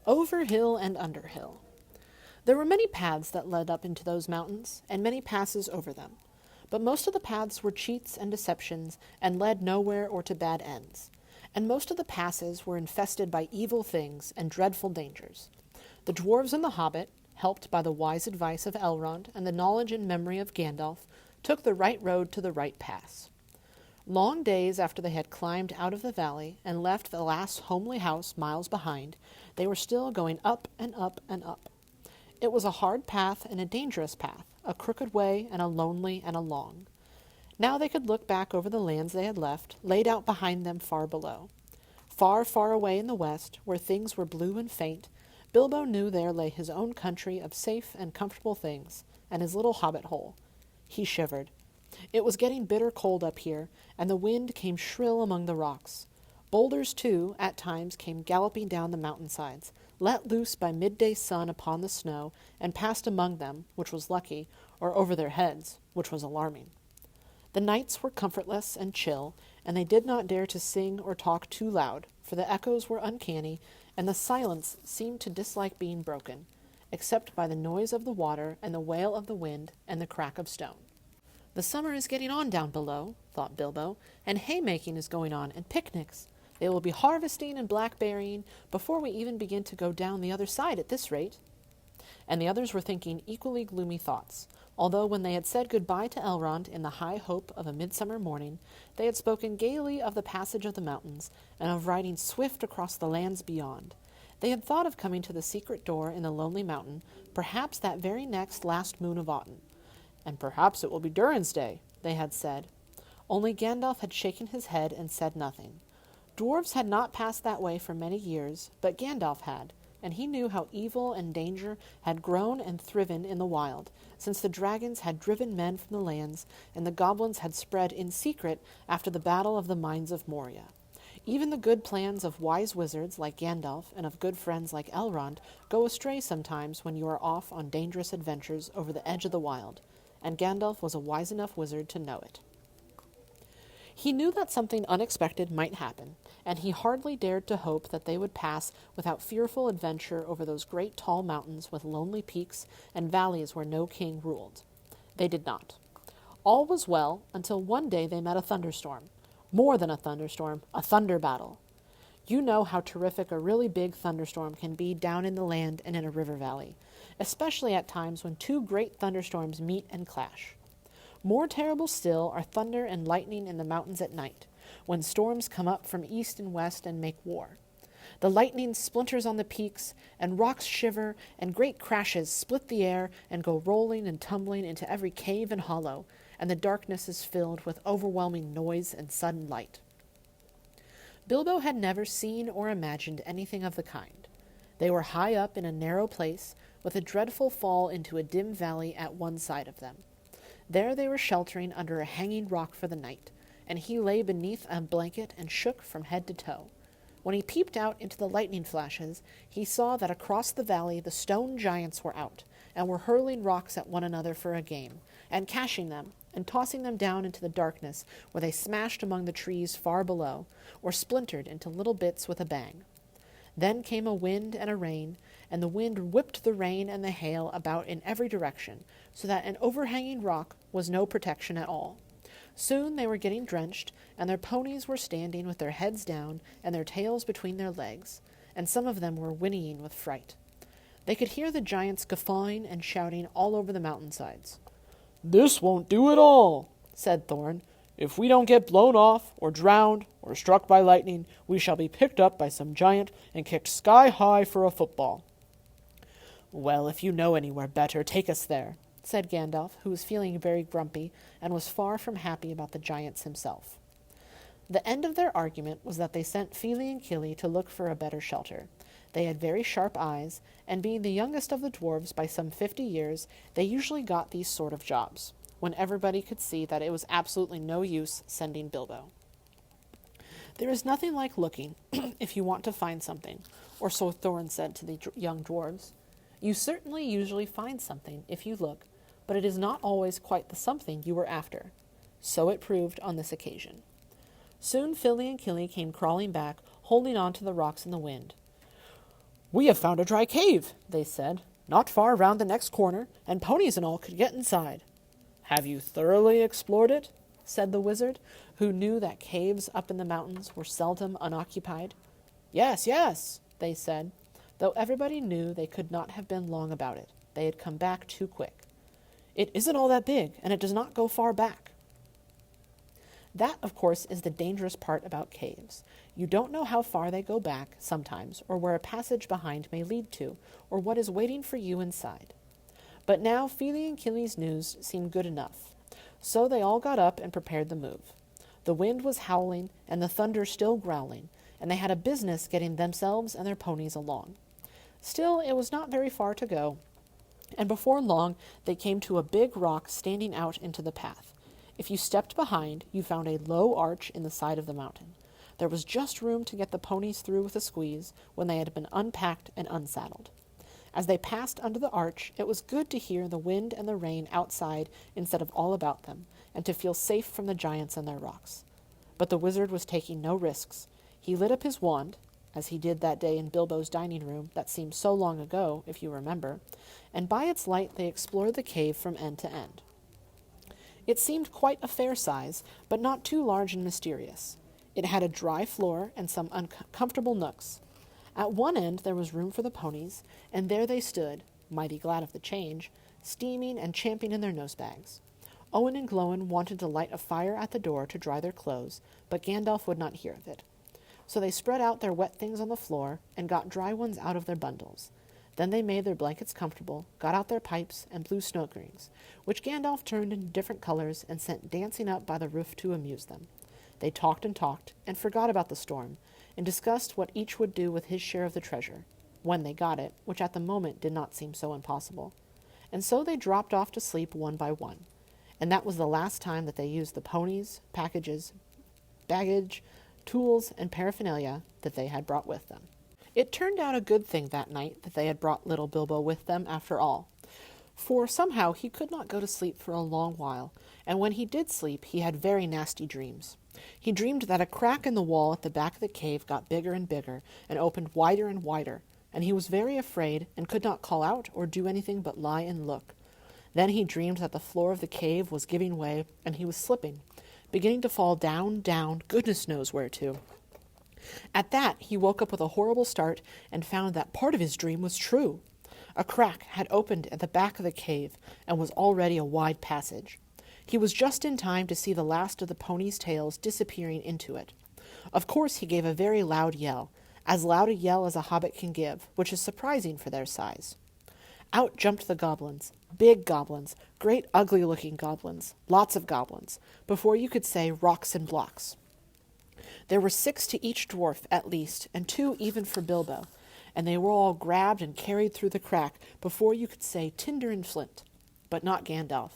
over hill and under hill. There were many paths that led up into those mountains, and many passes over them. But most of the paths were cheats and deceptions, and led nowhere or to bad ends. And most of the passes were infested by evil things and dreadful dangers. The dwarves and the Hobbit, helped by the wise advice of Elrond and the knowledge and memory of Gandalf, took the right road to the right pass. Long days after they had climbed out of the valley and left the last homely house miles behind, they were still going up and up and up. It was a hard path and a dangerous path, a crooked way and a lonely and a long. Now they could look back over the lands they had left, laid out behind them far below. Far, far away in the west, where things were blue and faint, Bilbo knew there lay his own country of safe and comfortable things, and his little hobbit hole. He shivered. It was getting bitter cold up here, and the wind came shrill among the rocks. Boulders, too, at times came galloping down the mountainsides, let loose by midday sun upon the snow, and passed among them, which was lucky, or over their heads, which was alarming. The nights were comfortless and chill, and they did not dare to sing or talk too loud, for the echoes were uncanny, and the silence seemed to dislike being broken, except by the noise of the water and the wail of the wind and the crack of stone. The summer is getting on down below, thought Bilbo, and haymaking is going on, and picnics. They will be harvesting and blackberrying before we even begin to go down the other side at this rate. And the others were thinking equally gloomy thoughts, although when they had said good-bye to Elrond in the high hope of a midsummer morning, they had spoken gaily of the passage of the mountains and of riding swift across the lands beyond. They had thought of coming to the secret door in the lonely mountain, perhaps that very next last moon of autumn. And perhaps it will be Durin's Day, they had said. Only Gandalf had shaken his head and said nothing. Dwarves had not passed that way for many years, but Gandalf had, and he knew how evil and danger had grown and thriven in the wild, since the dragons had driven men from the lands, and the goblins had spread in secret after the battle of the Mines of Moria. Even the good plans of wise wizards like Gandalf and of good friends like Elrond go astray sometimes when you are off on dangerous adventures over the edge of the wild, and Gandalf was a wise enough wizard to know it. He knew that something unexpected might happen, and he hardly dared to hope that they would pass without fearful adventure over those great tall mountains with lonely peaks and valleys where no king ruled. They did not. All was well until one day they met a thunderstorm. More than a thunderstorm, a thunder battle. You know how terrific a really big thunderstorm can be down in the land and in a river valley, especially at times when two great thunderstorms meet and clash. More terrible still are thunder and lightning in the mountains at night, when storms come up from east and west and make war. The lightning splinters on the peaks, and rocks shiver, and great crashes split the air and go rolling and tumbling into every cave and hollow, and the darkness is filled with overwhelming noise and sudden light. Bilbo had never seen or imagined anything of the kind. They were high up in a narrow place, with a dreadful fall into a dim valley at one side of them. There they were sheltering under a hanging rock for the night, and he lay beneath a blanket and shook from head to toe. When he peeped out into the lightning flashes, he saw that across the valley the stone giants were out, and were hurling rocks at one another for a game, and cashing them, and tossing them down into the darkness, where they smashed among the trees far below, or splintered into little bits with a bang. Then came a wind and a rain, and the wind whipped the rain and the hail about in every direction, so that an overhanging rock was no protection at all. Soon they were getting drenched, and their ponies were standing with their heads down and their tails between their legs, and some of them were whinnying with fright. They could hear the giants guffawing and shouting all over the mountainsides. "This won't do at all," said Thorn. "If we don't get blown off, or drowned, or struck by lightning, we shall be picked up by some giant and kicked sky-high for a football." "Well, if you know anywhere better, take us there," said Gandalf, who was feeling very grumpy and was far from happy about the giants himself. The end of their argument was that they sent Fili and Kili to look for a better shelter. They had very sharp eyes, and being the youngest of the dwarves by some 50 years, they usually got these sort of jobs, when everybody could see that it was absolutely no use sending Bilbo. There is nothing like looking if you want to find something, or so Thorin said to the young dwarves. You certainly usually find something if you look, but it is not always quite the something you were after. So it proved on this occasion. Soon Fili and Kili came crawling back, holding on to the rocks in the wind. "We have found a dry cave," they said, "not far round the next corner, and ponies and all could get inside." "Have you thoroughly explored it?" said the wizard, who knew that caves up in the mountains were seldom unoccupied. "Yes, yes," they said, though everybody knew they could not have been long about it. They had come back too quick. "It isn't all that big, and it does not go far back." That, of course, is the dangerous part about caves. You don't know how far they go back, sometimes, or where a passage behind may lead to, or what is waiting for you inside. But now Feely and Killy's news seemed good enough. So they all got up and prepared the move. The wind was howling, and the thunder still growling, and they had a business getting themselves and their ponies along. Still, it was not very far to go, and before long they came to a big rock standing out into the path. If you stepped behind, you found a low arch in the side of the mountain. There was just room to get the ponies through with a squeeze when they had been unpacked and unsaddled. As they passed under the arch, it was good to hear the wind and the rain outside instead of all about them, and to feel safe from the giants and their rocks. But the wizard was taking no risks. He lit up his wand, as he did that day in Bilbo's dining room that seemed so long ago, if you remember, and by its light they explored the cave from end to end. It seemed quite a fair size, but not too large and mysterious. It had a dry floor and some uncomfortable nooks. At one end there was room for the ponies, and there they stood, mighty glad of the change, steaming and champing in their nosebags. Owen and Glóin wanted to light a fire at the door to dry their clothes, but Gandalf would not hear of it. So they spread out their wet things on the floor and got dry ones out of their bundles. Then they made their blankets comfortable, got out their pipes, and blew smoke rings, which Gandalf turned into different colors and sent dancing up by the roof to amuse them. They talked, and forgot about the storm, and discussed what each would do with his share of the treasure, when they got it, which at the moment did not seem so impossible. And so they dropped off to sleep one by one, and that was the last time that they used the ponies, packages, baggage, tools, and paraphernalia that they had brought with them. It turned out a good thing that night that they had brought little Bilbo with them after all, for somehow he could not go to sleep for a long while, and when he did sleep he had very nasty dreams. He dreamed that a crack in the wall at the back of the cave got bigger and bigger, and opened wider and wider, and he was very afraid, and could not call out or do anything but lie and look. Then he dreamed that the floor of the cave was giving way, and he was slipping, beginning to fall down, down, goodness knows where to. At that he woke up with a horrible start, and found that part of his dream was true. A crack had opened at the back of the cave, and was already a wide passage. He was just in time to see the last of the ponies' tails disappearing into it. Of course he gave a very loud yell, as loud a yell as a hobbit can give, which is surprising for their size. Out jumped the goblins, big goblins, great ugly-looking goblins, lots of goblins, before you could say rocks and blocks. There were 6 to each dwarf, at least, and 2 even for Bilbo, and they were all grabbed and carried through the crack before you could say tinder and flint. But not Gandalf.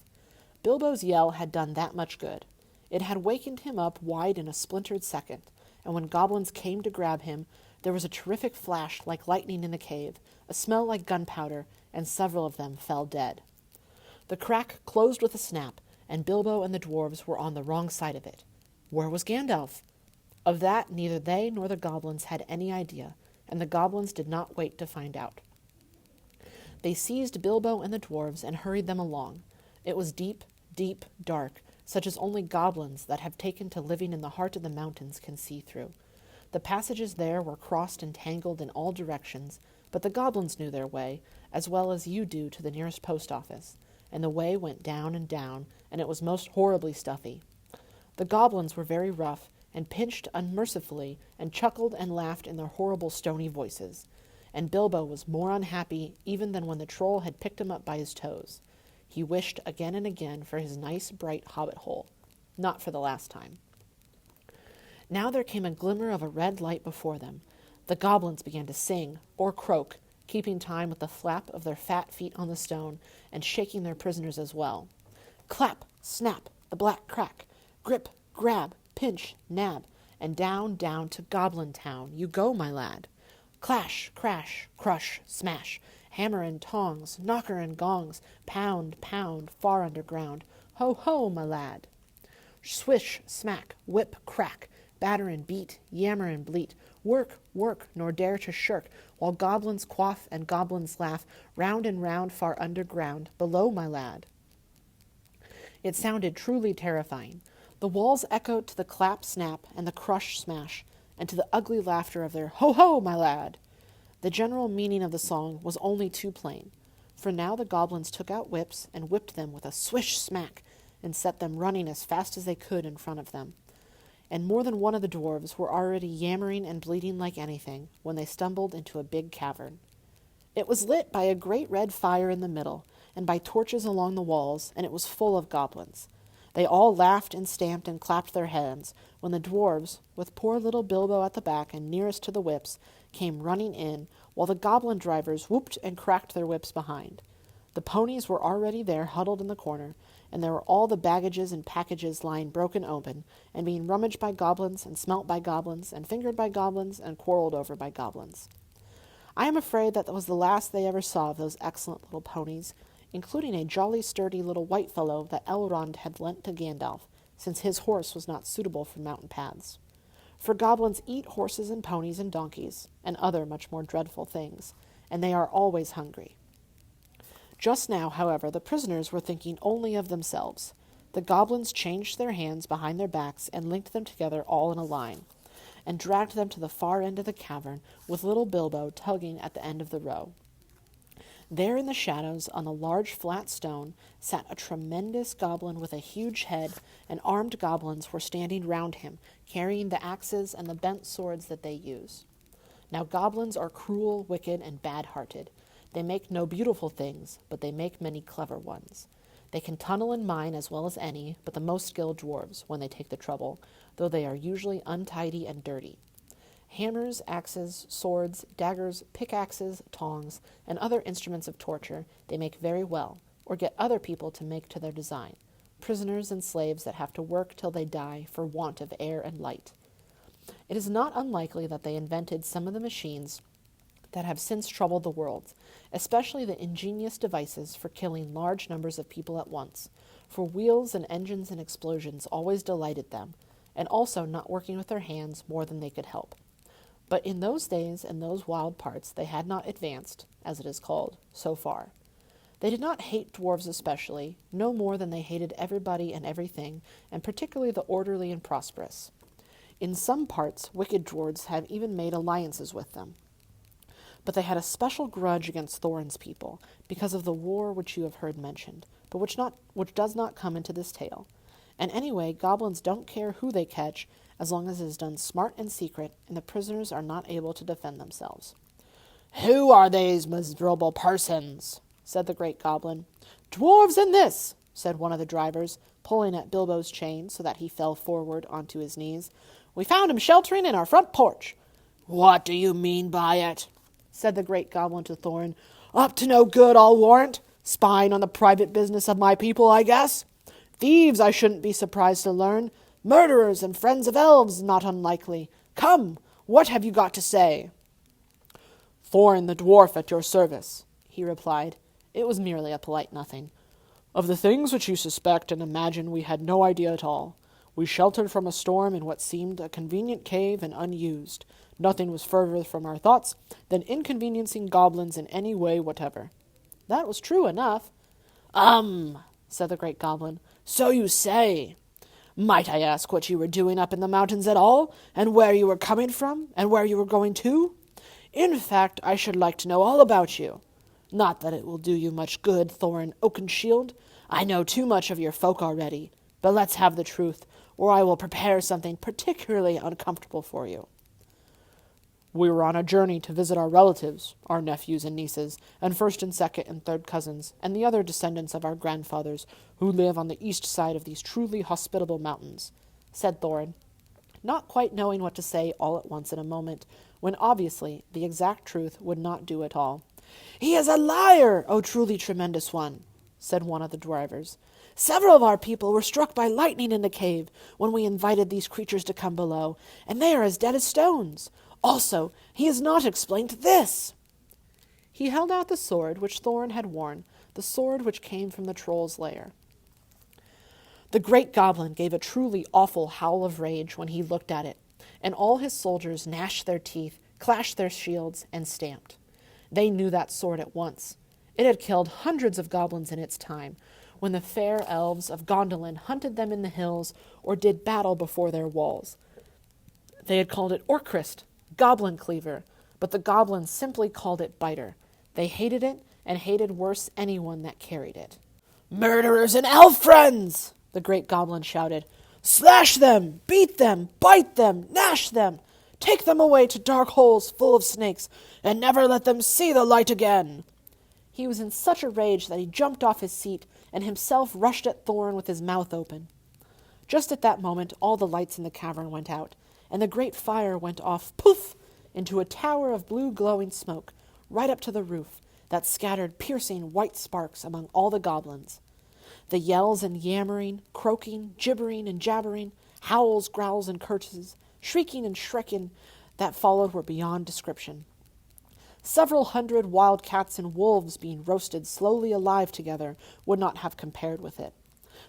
Bilbo's yell had done that much good. It had wakened him up wide in a splintered second, and when goblins came to grab him, there was a terrific flash like lightning in the cave, a smell like gunpowder, and several of them fell dead. The crack closed with a snap, and Bilbo and the dwarves were on the wrong side of it. Where was Gandalf? Of that neither they nor the goblins had any idea, and the goblins did not wait to find out. They seized Bilbo and the dwarves and hurried them along. It was deep, deep, dark, such as only goblins that have taken to living in the heart of the mountains can see through. The passages there were crossed and tangled in all directions, but the goblins knew their way, as well as you do to the nearest post office, and the way went down, and it was most horribly stuffy. The goblins were very rough, and pinched unmercifully, and chuckled and laughed in their horrible stony voices, and Bilbo was more unhappy even than when the troll had picked him up by his toes. He wished again and again for his nice, bright hobbit hole, not for the last time. Now there came a glimmer of a red light before them. The goblins began to sing, or croak, keeping time with the flap of their fat feet on the stone, and shaking their prisoners as well. Clap, snap, the black crack, grip, grab, pinch, nab, and down, down to Goblin Town you go, my lad. Clash, crash, crush, smash, hammer and tongs, knocker and gongs, pound, pound, far underground. Ho, ho, my lad. Swish, smack, whip, crack, batter and beat, yammer and bleat, Work, work, nor dare to shirk, while goblins quaff and goblins laugh, round and round, far underground, below, my lad. It sounded truly terrifying. The walls echoed to the clap snap and the crush smash, and to the ugly laughter of their ho ho, my lad. The general meaning of the song was only too plain, for now the goblins took out whips and whipped them with a swish smack, and set them running as fast as they could in front of them. And more than one of the dwarves were already yammering and bleating like anything when they stumbled into a big cavern. It was lit by a great red fire in the middle, and by torches along the walls, and it was full of goblins. They all laughed and stamped and clapped their hands when the dwarves, with poor little Bilbo at the back and nearest to the whips, came running in, while the goblin drivers whooped and cracked their whips behind. The ponies were already there, huddled in the corner, and there were all the baggages and packages lying broken open, and being rummaged by goblins, and smelt by goblins, and fingered by goblins, and quarreled over by goblins. I am afraid that was the last they ever saw of those excellent little ponies, including a jolly sturdy little white fellow that Elrond had lent to Gandalf, since his horse was not suitable for mountain paths. For goblins eat horses and ponies and donkeys, and other much more dreadful things, and they are always hungry. Just now, however, the prisoners were thinking only of themselves. The goblins changed their hands behind their backs and linked them together all in a line, and dragged them to the far end of the cavern, with little Bilbo tugging at the end of the row. There in the shadows, on a large flat stone, sat a tremendous goblin with a huge head, and armed goblins were standing round him, carrying the axes and the bent swords that they use. Now goblins are cruel, wicked, and bad-hearted. They make no beautiful things, but they make many clever ones. They can tunnel and mine as well as any, but the most skilled dwarves, when they take the trouble, though they are usually untidy and dirty. Hammers, axes, swords, daggers, pickaxes, tongs, and other instruments of torture they make very well, or get other people to make to their design, prisoners and slaves that have to work till they die for want of air and light. It is not unlikely that they invented some of the machines that have since troubled the world, especially the ingenious devices for killing large numbers of people at once, for wheels and engines and explosions always delighted them, and also not working with their hands more than they could help. But in those days and those wild parts they had not advanced, as it is called, so far. They did not hate dwarves especially, no more than they hated everybody and everything, and particularly the orderly and prosperous. In some parts, wicked dwarves have even made alliances with them. But they had a special grudge against Thorin's people, because of the war which you have heard mentioned, but which does not come into this tale. And anyway, goblins don't care who they catch, as long as it is done smart and secret, and the prisoners are not able to defend themselves. "Who are these miserable persons?" said the great goblin. "Dwarves in this," said one of the drivers, pulling at Bilbo's chain so that he fell forward onto his knees. "We found him sheltering in our front porch." "What do you mean by it?" said the great goblin to Thorin. "Up to no good, I'll warrant. Spying on the private business of my people, I guess. Thieves, I shouldn't be surprised to learn. Murderers and friends of elves, not unlikely. Come, what have you got to say?" "Thorin the dwarf at your service," he replied. It was merely a polite nothing. "Of the things which you suspect and imagine we had no idea at all. We sheltered from a storm in what seemed a convenient cave and unused. Nothing was further from our thoughts than inconveniencing goblins in any way whatever." "That was true enough." Said the great goblin. "So you say. Might I ask what you were doing up in the mountains at all, and where you were coming from, and where you were going to? In fact, I should like to know all about you. Not that it will do you much good, Thorin Oakenshield. I know too much of your folk already. But let's have the truth, or I will prepare something particularly uncomfortable for you." "We were on a journey to visit our relatives, our nephews and nieces, and first and second and third cousins, and the other descendants of our grandfathers, who live on the east side of these truly hospitable mountains," said Thorin, not quite knowing what to say all at once in a moment, when obviously the exact truth would not do at all. "He is a liar, O truly tremendous one," said one of the drivers. "Several of our people were struck by lightning in the cave when we invited these creatures to come below, and they are as dead as stones. Also, he has not explained this." He held out the sword which Thorin had worn, the sword which came from the troll's lair. The great goblin gave a truly awful howl of rage when he looked at it. and all his soldiers gnashed their teeth, clashed their shields, and stamped. They knew that sword at once. It had killed hundreds of goblins in its time, when the fair elves of Gondolin hunted them in the hills or did battle before their walls. They had called it Orcrist, goblin cleaver, but the goblins simply called it biter. They hated it, and hated worse anyone that carried it. "Murderers and elf friends!" the great goblin shouted. "Slash them, beat them, bite them, gnash them! Take them away to dark holes full of snakes, and never let them see the light again!" He was in such a rage that he jumped off his seat and himself rushed at Thorin with his mouth open. Just at that moment all the lights in the cavern went out, and the great fire went off, poof, into a tower of blue glowing smoke, right up to the roof, that scattered piercing white sparks among all the goblins. The yells and yammering, croaking, gibbering and jabbering, howls, growls, and curses, shrieking and shrieking that followed were beyond description. Several hundred wild cats and wolves being roasted slowly alive together would not have compared with it.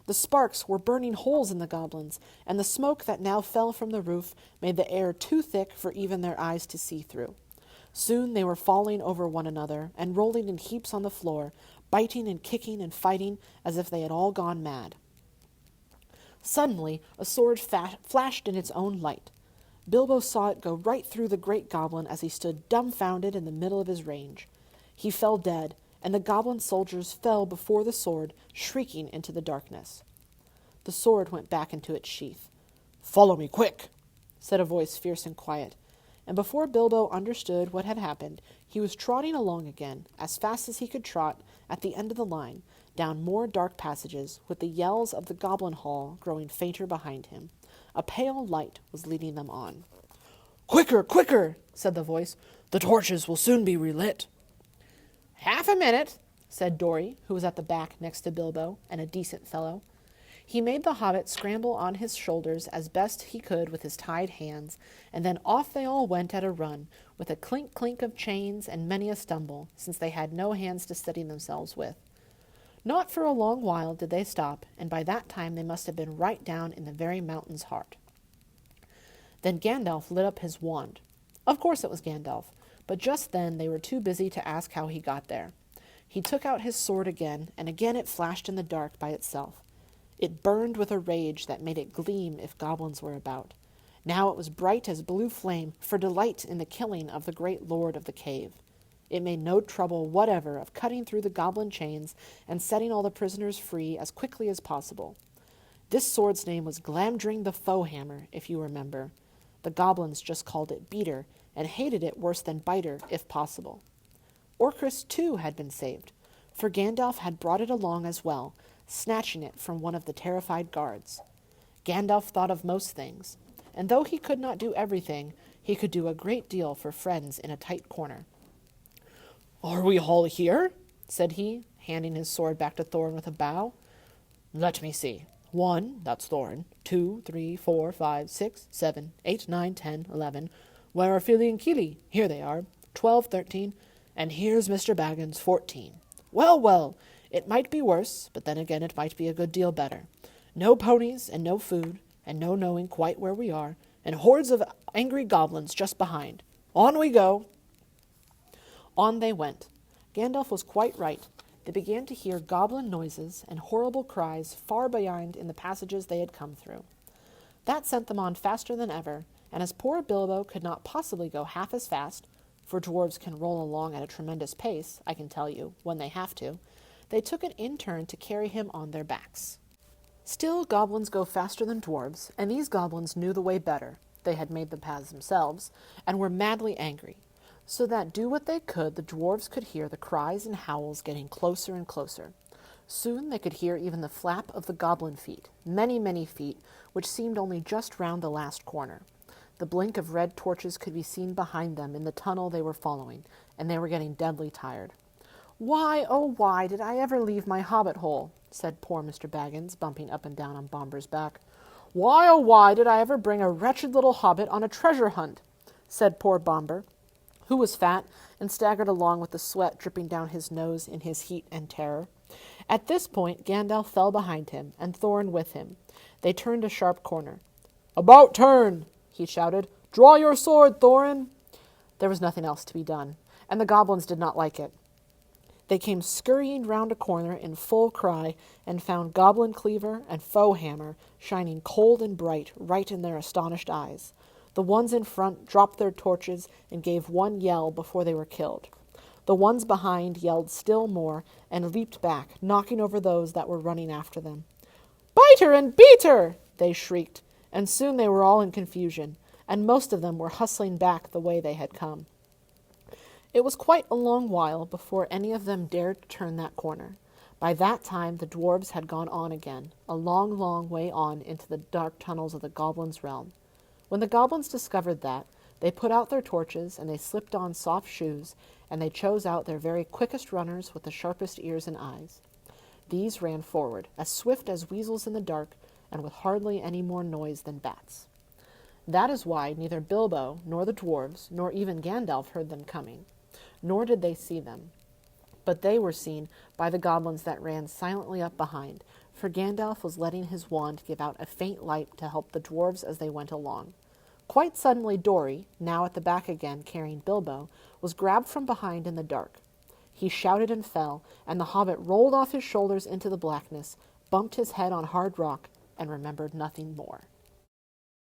The sparks were burning holes in the goblins, and the smoke that now fell from the roof made the air too thick for even their eyes to see through. Soon they were falling over one another and rolling in heaps on the floor, biting and kicking and fighting as if they had all gone mad. Suddenly a sword flashed in its own light. Bilbo saw it go right through the great goblin as he stood dumbfounded in the middle of his range. He fell dead, and the goblin soldiers fell before the sword, shrieking into the darkness. The sword went back into its sheath. "Follow me, quick!" said a voice fierce and quiet, and before Bilbo understood what had happened, he was trotting along again, as fast as he could trot, at the end of the line, down more dark passages, with the yells of the goblin hall growing fainter behind him. A pale light was leading them on. "Quicker, quicker!" said the voice. "The torches will soon be relit." "Half a minute," said Dory, who was at the back next to Bilbo, and a decent fellow. He made the hobbit scramble on his shoulders as best he could with his tied hands, and then off they all went at a run, with a clink-clink of chains and many a stumble, since they had no hands to steady themselves with. Not for a long while did they stop, and by that time they must have been right down in the very mountain's heart. Then Gandalf lit up his wand. Of course it was Gandalf, but just then they were too busy to ask how he got there. He took out his sword again, and again it flashed in the dark by itself. It burned with a rage that made it gleam if goblins were about. Now it was bright as blue flame, for delight in the killing of the great lord of the cave. It made no trouble whatever of cutting through the goblin chains and setting all the prisoners free as quickly as possible. This sword's name was Glamdring the Foehammer, if you remember. The goblins just called it Beater, and hated it worse than Biter, if possible. Orcrist, too, had been saved, for Gandalf had brought it along as well, snatching it from one of the terrified guards. Gandalf thought of most things, and though he could not do everything, he could do a great deal for friends in a tight corner. "Are we all here?" said he, handing his sword back to Thorin with a bow. "Let me see. 1, that's Thorin. 2, 3, 4, 5, 6, 7, 8, 9, 10, 11. Where are Fili and Kili? Here they are. 12, 13. And here's Mr. Baggins, 14. Well, well, it might be worse, but then again it might be a good deal better. No ponies, and no food, and no knowing quite where we are, and hordes of angry goblins just behind. On we go!" On they went. Gandalf was quite right. They began to hear goblin noises and horrible cries far behind in the passages they had come through. That sent them on faster than ever, and as poor Bilbo could not possibly go half as fast, for dwarves can roll along at a tremendous pace, I can tell you, when they have to, they took it in turn to carry him on their backs. Still, goblins go faster than dwarves, and these goblins knew the way better. They had made the paths themselves, and were madly angry, so that, do what they could, the dwarves could hear the cries and howls getting closer and closer. Soon they could hear even the flap of the goblin feet, many, many feet, which seemed only just round the last corner. The blink of red torches could be seen behind them in the tunnel they were following, and they were getting deadly tired. "Why, oh why, did I ever leave my hobbit hole?" said poor Mr. Baggins, bumping up and down on Bomber's back. "Why, oh why, did I ever bring a wretched little hobbit on a treasure hunt?" said poor Bomber, who was fat and staggered along with the sweat dripping down his nose in his heat and terror. At this point Gandalf fell behind him, and Thorin with him. They turned a sharp corner. "About turn!" he shouted. Draw your sword, Thorin! There was nothing else to be done, and the goblins did not like it. They came scurrying round a corner in full cry and found Goblin Cleaver and Foe Hammer shining cold and bright right in their astonished eyes. The ones in front dropped their torches and gave one yell before they were killed. The ones behind yelled still more and leaped back, knocking over those that were running after them. "Bite her and beat her!" they shrieked, and soon they were all in confusion, and most of them were hustling back the way they had come. It was quite a long while before any of them dared to turn that corner. By that time the dwarves had gone on again, a long, long way on into the dark tunnels of the goblins' realm. When the goblins discovered that, they put out their torches, and they slipped on soft shoes, and they chose out their very quickest runners with the sharpest ears and eyes. These ran forward, as swift as weasels in the dark, and with hardly any more noise than bats. That is why neither Bilbo, nor the dwarves, nor even Gandalf heard them coming, nor did they see them. But they were seen by the goblins that ran silently up behind, for Gandalf was letting his wand give out a faint light to help the dwarves as they went along. Quite suddenly Dory, now at the back again carrying Bilbo, was grabbed from behind in the dark. He shouted and fell, and the hobbit rolled off his shoulders into the blackness, bumped his head on hard rock, and remembered nothing more.